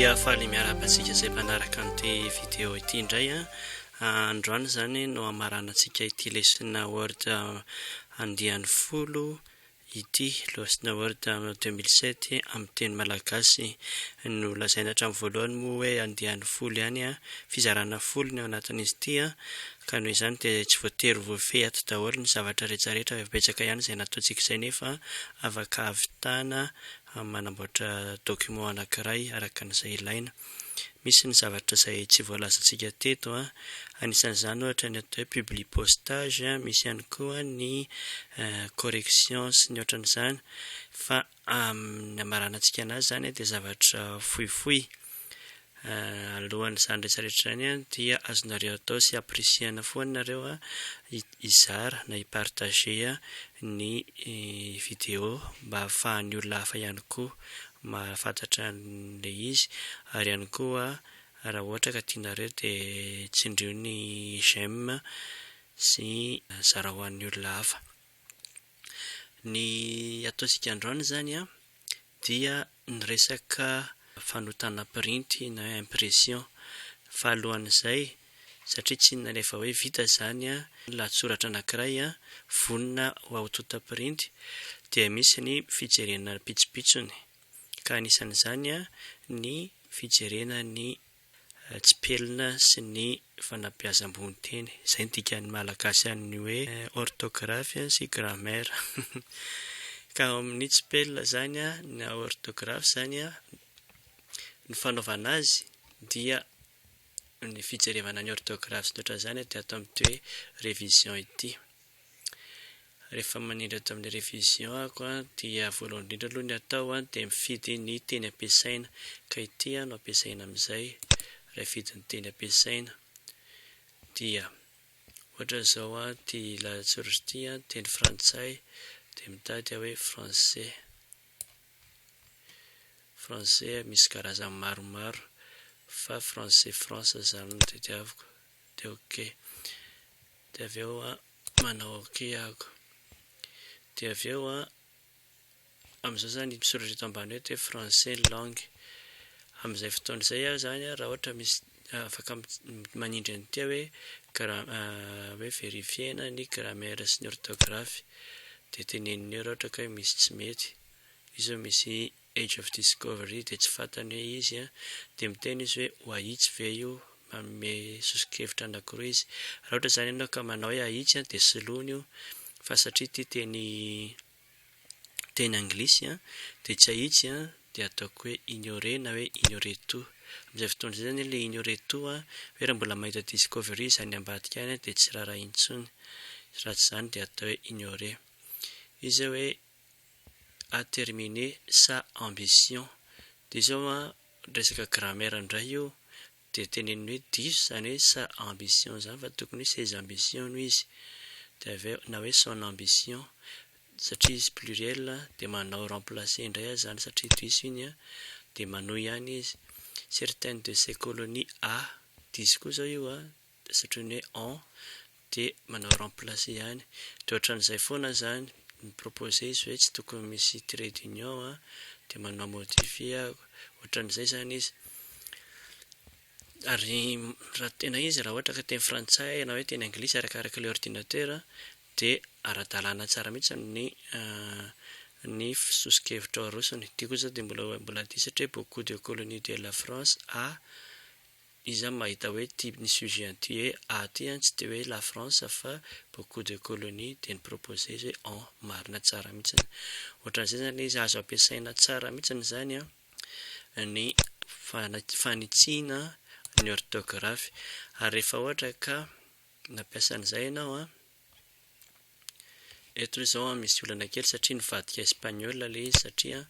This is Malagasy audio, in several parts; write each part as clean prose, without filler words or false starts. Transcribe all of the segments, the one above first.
Dia faly miarabantsika izay manaraka an'ity vidéo ity indray androany zany no amaranantsika ity lesona Word andiany folo ity lesona Word 2007 amin'ny teny malagasy no lazaina hatramin'ny voalohany moa hoe andiany folo ihany fizarana folo ny ao anatin'izy ity ka noho izany dia tsy voatery voafehy ato daholo ny zavatra rehetrarehetra betsaka ihany izay nataontsika izay nefa afaka havitana manamboatra document anankiray araka an'izay ilaina. Misy ny zavatra izay tsy voalazantsika teto anisan'izany ohatra ny atao hoe publi postage, misy ihany koa ny correction sy ny ohatran'izany fa amin'ny amaranantsika anazy zany dia zavatra fohifohy. Alohan'izany rehetrarehetra izany dia azonareo atao sy apresiana foana nareo izara na hipartager ny vidéo mba ahafahan'ny olona hafa ihany koa mahafantatra an'ilay izy ary ihany koa raha ohatra ka tianareo dia tsindrio ny j'aime sy zara ho an'ny olona hafa. Ny ataontsika androany zany dia ny resaka fanotana printy na impression fa alohan'izay satria tsy inona rehefa hoe vita zany lahatsoratra anankiray vonona ho aotota printy dia misy ny fijerena pitsopitsony ka anisan'izany ny fijerena ny tsipelina sy ny fanabeazam-bony teny, izay ny dikany malagasy ny hoe orthographe sy grammaire. Ka amin'ny tsipelina zany na orthographe zany ny fanaovana azy dia ny fijerevana ny orthographe sy ohatran'izany dia atao amin'ity hoe révision ity. Rehefa manindry atao amin'ny révision dia voalohany indrindra aloha ny atao dia mifidy ny teny ampiasaina ka ity no ampiasaina amin'izay. Rehefa vidy ny teny ampiasaina dia ohatra zao tia lahatsoratra ity teny frantsay dia mitady hoe français misy karazany maromaro fa français France zany no tadiaviko dia ok dia avy eo manao ok ahako dia avy eo amin'izao zany misoratra eto ambany hoe français langue. Amin'izay fotoana izay zany raha ohatra misy afaka manindry an'ity hoe verifiena ny grammaire sy ny orthographe dia teneniny eo raha ohatra ka misy tsy mety, izy misy age of discovery dia tsy fantany hoe izy dia miteny izy hoe ahitsy ve io, manome sosokevitra anankiroa izy. Raha ohatra zany ianao ka manao hoe ahitsy dia soloina io fa satria ity teny anglisy dia tsy ahitsy dia ataoko hoe ignorer na hoe ignorer tout. Amin'izay fotoana izay zany ilay ignorer tout hoe raha mbola mahita discovery izany ambadika any dia tsy raharaha intsony, raha tsy izany dia atao hoe ignorer. Izy hoe a terminer sa ambition dia izao resaka grammaire indray io dia teneniny hoe diso zany hoe sa ambition zany fa tokony hoe ses ambitions noho izy dia avy eo na hoe son ambition satria izy pluriel dia manao remplacer indray zany satria diso iny dia manohy ihany izy. Certaines de ces colonies diso koa zao io satria ny hoe en dia manao remplacer ihany dia ohatran'izay foana zany miproposé izy hoe tsy tokony misy trait d'union dia manao modifier ohatran'izay zany izy. Ary raha tena izy raha ohatra ka teny frantsay na hoe teny anglisy arakaraka ilay ordinateur dia ara-dalàna tsara mihitsy ny sosokevitra arosony. Ity kosa dia mbola dia satria beaucoup de colonies de la France izy mahita hoe ny sujet an'ity hoe ty tsy dia hoe la France fa beaucoup de colonies dia ny proposé izy hoe en marina tsara mihitsy. Ohatran'izay zany izy azo ampiasaina tsara mihitsy zany ny fanitsiana ny orthographe ary rehefa ohatra ka nampiasa an'izay ianao eto izao misy olana kely satria nivadika espagnol ilay izy satria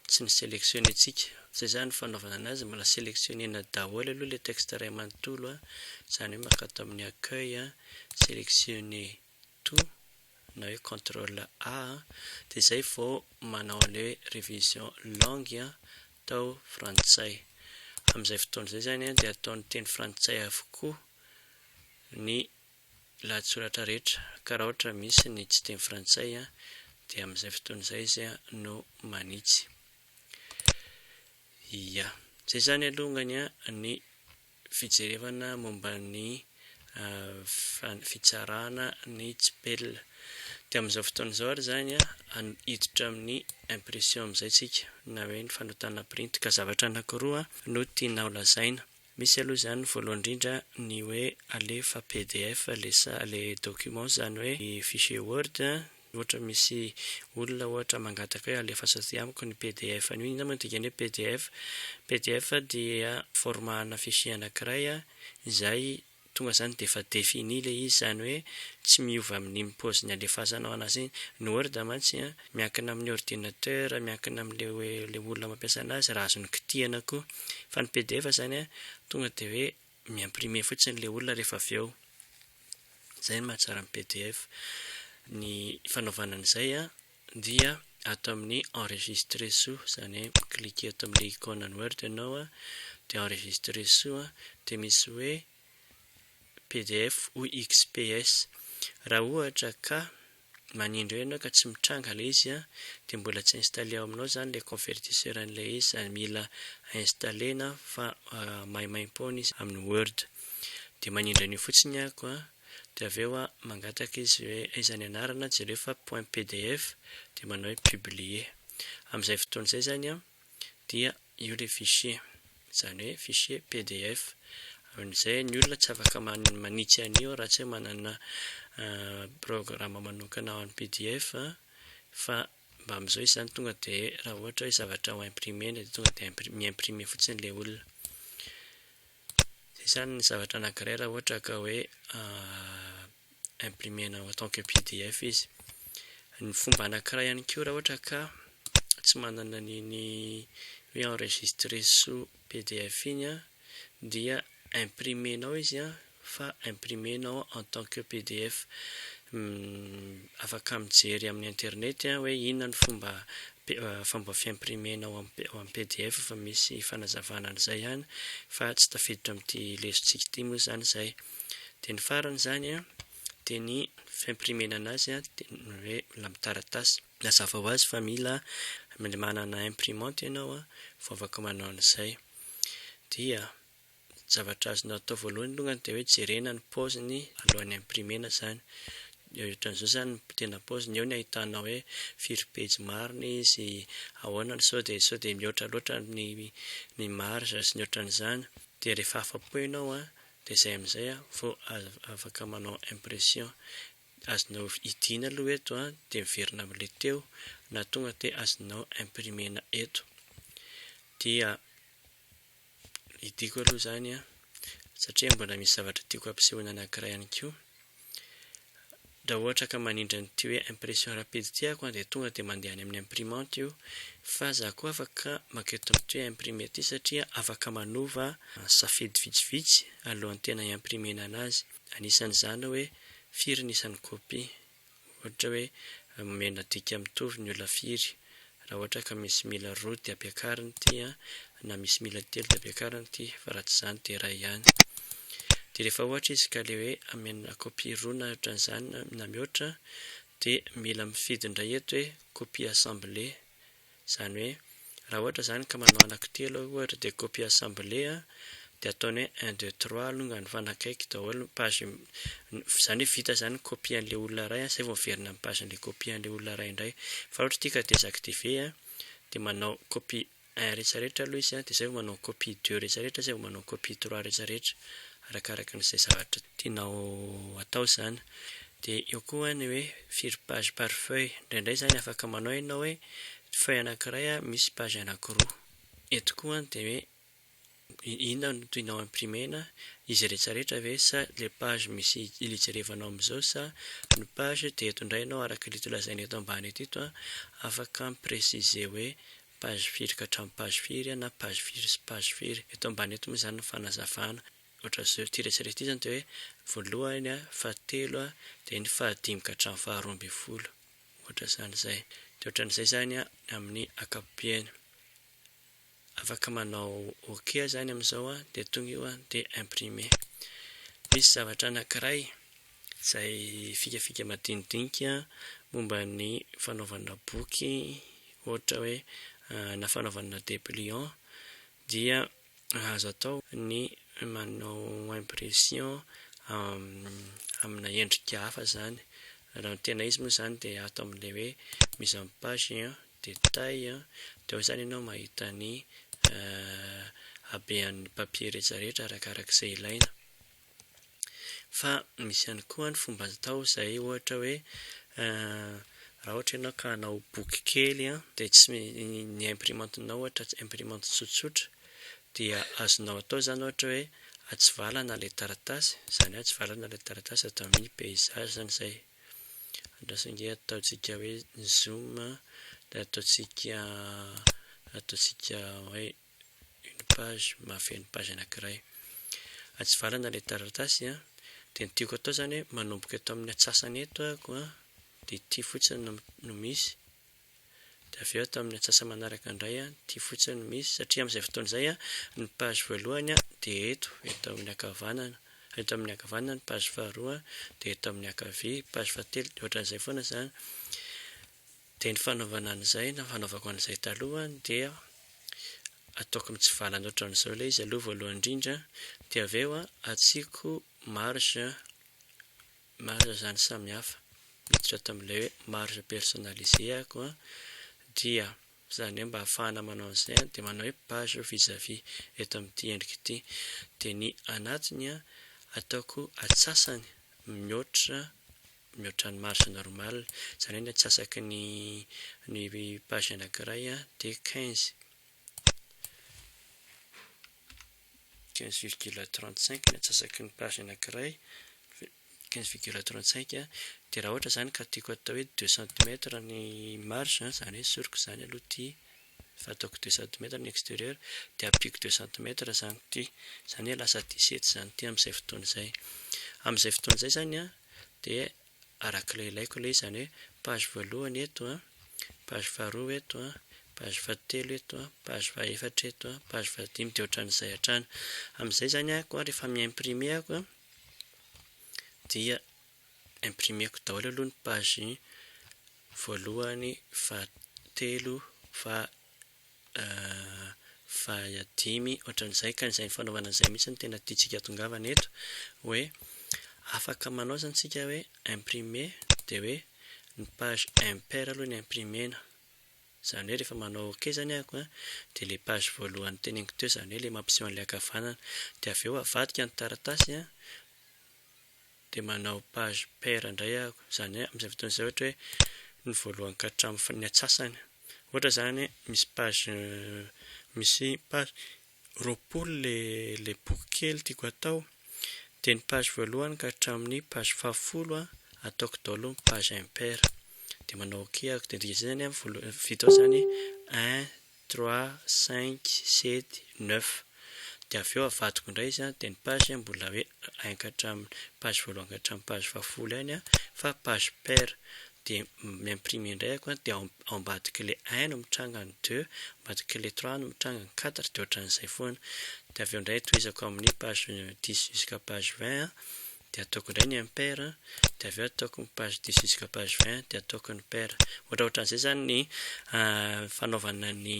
tsy ny sélectionner-ntsika izay zany fanaovana anazy mbola sélectionner daholo aloha ilay texte iray manontolo izany hoe mankato amin'ny accueil sélectionner tout na hoe contrôle A dia izay vao manao ilay révision langue tao frantsay. Amin'izay fotoana izay zany dia ataon'ny teny frantsay avokoa ny lahatsoratra rehetra ka raha ohatra misy ny tsy teny frantsay dia amin'izay fotoana izay izy no manitsy. Zay zany alongany ny fijerevana momba ny fitsarana ny tsipelina. Dia amin'izao fotoan'izao ary zany hiditra amin'ny impression amin'izay tsika na hoe ny fanotana printy ka zavatra anankiroa no tiana ho lazaina. Misy aloha zany voalohany indrindra ny hoe alefa PDF le document zany hoe ny fichier Word ohatra misy olona ohatra mangataka hoe alefa saty amiko ny PDF io. Inona moa dikany hoe PDF dia formana fichier anankiray izay tonga zany dia efa défini ilay izy, zany hoe tsy miova amin'ny paoziny alefazanao anazy. Ny Word mantsy miankina amin'ny ordinateur, miankina amin'ilay olona mampiasa anazy raha azony kitihana koa, fa ny PDF zany tonga dia hoe miimprimer fotsiny ilay olona rehefa avy eo. Izay ny mahatsara amin'ny PDF. Ny fanaovana an'izay dia atao amin'ny enregistrer sous, zany hoe cliquer ato amin'ilay icône ny Word ianao dia enregistrer sous dia misy hoe PDF ou XPS. Raha ohatra ka manindry ianao ka tsy mitranga ilay izy dia mbola tsy installé ao aminao zany ilay convertisseur an'ilay izy, zany mila installena fa maimaim-poana izy amin'ny Word. Dia manindry an'io fotsiny ako dia avy eo mangataka izy hoe aiza ny anarana, jereo fa .pdf dia manao hoe publier. Amin'izay fotoana izay zany dia io ilay fichier, zany hoe fichier PDF. Amin'izay ny olona tsy afaka manitsy an'io raha tsy hoe manana programme manokana ao amin'ny PDF fa mba amin'izao izy zany tonga dia raha ohatra hoe zavatra ho imprimena dia tonga dia miimprimer fotsiny ilay olona. Izay zany ny zavatra anankiray raha ohatra ka hoe imprimena en tant que PDF izy. Ny fomba anankiray ihany koa raha ohatra ka tsy manana ny hoe enregistrer sous PDF iny dia imprimenao izy fa imprimenao en tant que PDF. Afaka mijery amin'ny internet hoe inona ny fomba fiimprimenao amin'ny PDF, fa misy fanazavana an'izay ihany fa tsy tafiditra amin'ity lesontsika ity moa zany izay. Dia ny farany zany dia ny fiimprimena anazy dia hoe amin'ny taratasy. Mazava ho azy fa mila manana imprimante ianao vao afaka manao an'izay. Dia zavatra azonao atao voalohany alongany dia hoe jerena ny paoziny alohan'ny imprimena zany. Ohatran'izao zany ny tena paoziny eo ny ahitanao hoe firy pejy marina izy, ahoana sao dia mihoatra loatra ny marge sy ny ohatran'izany. Dia rehefa afa-po ianao dia izay amin'izay vao afaka manao impression. Azonao hidiana aloha eto dia miverina amin'ilay teo na tonga dia azonao imprimena eto. Dia hidiko aloha zany satria mbola misy zavatra tiako ampisehoana anankiray ihany koa. Raha ohatra ka manindry an'ity hoe impression rapide ity ako dia tonga dia mandeha any amin'ny imprimante io, fa za koa afaka maketo amin'ity hoe imprimer ity satria afaka manova safidy vitsivitsy alohan'ny tena imprimena anazy. Anisan'izany hoe firy ny isan'ny copie, ohatra hoe omena dika mitovy ny olona firy. Raha ohatra ka misy mila 2 dia ampiakariny ity na misy mila 3 dia ampiakariny ity, fa raha tsy izany dia iray ihany. Dia rehefa ohatra izy ka ilay hoe amena copie 2 na ohatran'izany na mihoatra dia mila mifidy indray eto hoe copie assemblé, zany hoe raha ohatra zany ka manao anankitelo ohatra dia copie assemblé dia ataony hoe 1 2 3 alongany fanakaiky daholo page, zany hoe vita zany copie an'ilay olona iray izay vao miverina amin'ny pagen'ilay copie an'ilay olona iray indray. Fa ohatra ity ka désactiver dia manao copie 1 rehetrarehetra aloha izy dia izay vao manao copie 2 rehetrarehetra, izay vao manao copie 3 rehetrarehetra arakaraka n'izay zavatra tianao atao zany. Dia eo koa ny hoe firy page par feuille, indraindray zany afaka manao ianao hoe feuille anankiray misy page anankiroa. Eto koa dia hoe inona no tianao imprimena, izy rehetrarehetra ve sa ilay page misy ijerevanao amin'izao sa ny page. Dia eto indray ianao araka ilay lazaina eto ambany eto afaka mipresize hoe page firy ka hatramin'ny page firy na page firy sy page firy. Eto ambany eto moa zany ny fanazavana. Ohatran'izao ity rehetrarehetra ity zany dia hoe voalohany fahatelo dia ny fahadimy ka hatramin'ny faharoa ambin'ny folo, ohatra izany izay. Dia ohatran'izay zany amin'ny ankapobeny. Afaka manao OK zany amin'izao dia tonga io dia imprimer. Misy zavatra anankiray izay fikafika madinidinika momba ny fanaovana boky, ohatra hoe na fanaovana dépliant, dia azo atao ny manao impression amina endrika hafa zany. Raha ny tena izy moa zany dia atao amin'ilay hoe mise en page de taille dia zany ianao mahita ny habean'ny papier rehetrarehetra arakarak'izay ilaina. Fa misy ihany koa ny fomba atao izay ohatra hoe raha ohatra ianao ka hanao boky kely dia tsy ny imprimantenao ohatra imprimante tsotsotra dia azonao atao zany ohatra hoe atsivalana ilay taratasy, izany hoe atsivalana ilay taratasy atao amin'ny paysage zany izay. Andrasana ataontsika hoe zoom dia ataontsika hoe une page mahafeno page anankiray. Atsivalana ilay taratasy dia ny tiako atao zany manomboka atao amin'ny atsasany eto ako dia ity fotsiny no misy. Dia avy eo atao amin'ny atsasany manaraka indray ity fotsiny no misy satria amin'izay fotoana izay ny page voalohany dia eto amin'ny ankavanana. Eto amin'ny ankavanana ny page faharoa dia eto amin'ny ankavia page fahatelo dia ohatran'izay foana zany. Dia ny fanaovana an'izay na fanaovako an'izay taloha dia ataoko mitsivalana ohatran'izao ilay izy aloha voalohany indrindra dia avy eo atsiko marge zany samihafa miditra ato amin'ilay hoe marge personnalisé ako dia zany hoe mba ahafahana manao an'izay dia manao hoe page vis-à-vis eto amin'ity endrika ity. Dia ny anatiny ataoko atsasany mihoatra ny marge normal, izany hoe ny atsasaky ny page anankiray dia 15,35 ny atsasaky ny page anankiray 15,35 dia raha ohatra zany ka tiako atao hoe 2 cm ny marge zany hoe soroko zany aloha ity fa ataoko 2 cm ny extérieur dia apiako 2 cm zany ity, izany hoe lasa 17 zany ity amin'izay fotoana izay. Amin'izay fotoana izay zany dia arak'ilay ilaiko ilay izany hoe page voalohany eto page faharoa eto page fahatelo eto page fahaefatra eto page fahadimy dia ohatran'izay hatrany. Amin'izay zany koa rehefa mi-imprimer ako dia imprimeko daholo aloha ny page voalohany fahatelo fahadimy ohatran'izay. Ka izay fanaovana izay mihitsy ny tena tiantsika tongavana eto hoe afaka manao zany tsika hoe imprimer dia hoe ny page impair aloha ny imprimena, izany hoe rehefa manao ok zany ako dia ilay page voalohany teneniko teo izany hoe ilay mampiseho an'ilay ankavanana dia avy eo avadika ny taratasy dia manao page pair indray ako, izany hoe amin'izay fotoana izay ohatra hoe ny voalohany ka hatramin'ny ny atsasany. Ohatra zany misy page roapolo ilay boky kely tiako atao dia ny page voalohany ka hatramin'ny page fahafolo ataoko daholo ny page impair dia manao ok ako dia zany vita ao zany 1 3 5 7 9 dia avy eo avadiko indray izy dia ny page mbola hoe page voalohany ka hatramin'ny page fahafolo ihany fa page pair dia mi-imprimer indray ako dia ao ambadika ilay 1 no mitranga ny 2, ambadika ilay 3 no mitranga ny 4 dia ohatran'izay foana. Dia avy eo indray tohizako amin'ny page 10 jusqu'à page 20 dia ataoko indray ny impair dia avy eo ataoko ny page 10 jusqu'à page 20 dia ataoko ny pair. Ohatran'izay zany ny fanaovana ny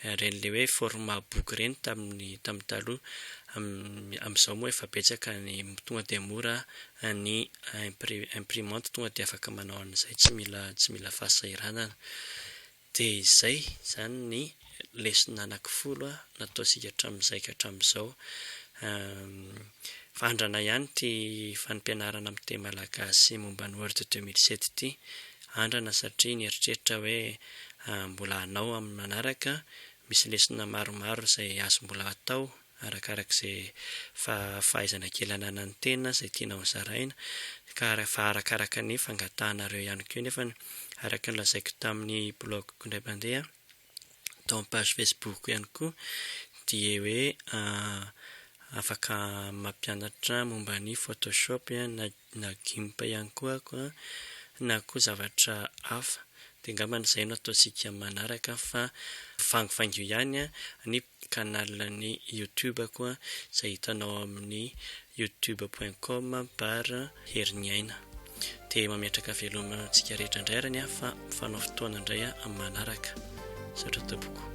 ren'ilay hoe format boky ireny tamin'ny taloha. Amin'izao moa efa betsaka ny tonga dia mora ny imprimante tonga dia afaka manao an'izay tsy mila fahasahiranana. Dia izay zany ny lesona anankifolo nataontsika hatramin'izay ka hatramin'izao. Fandrana ihany ity fanimpianarana amin'ny teny malagasy momba ny Word 2007 ity. Andrana satria nieritreritra hoe mbola hanao amin'ny manaraka, misy lesona maromaro izay azo mbola atao arakarak'izay fahaizana kely ananan'ny tena izay tianao hozaraina fa arakaraka ny fangatahanareo ihany koa. Nefa araka ny lazaiko tamin'ny blogको indray mandeha tao amin'ny page Facebook ihany koa dia hoe afaka mampianatra momba ny Photoshop na GIMP ihany koa ako na koa zavatra hafa. Dia angambany izay no ataontsika manaraka fa vangivango ihany ny kanalan'ny YouTube ako izay hitanao amin'ny youtube.com/heriniaina. Dia mametraka velomantsika rehetra indray arany fa mifanao fotoana indray amin'ny manaraka. Saotra tompoko.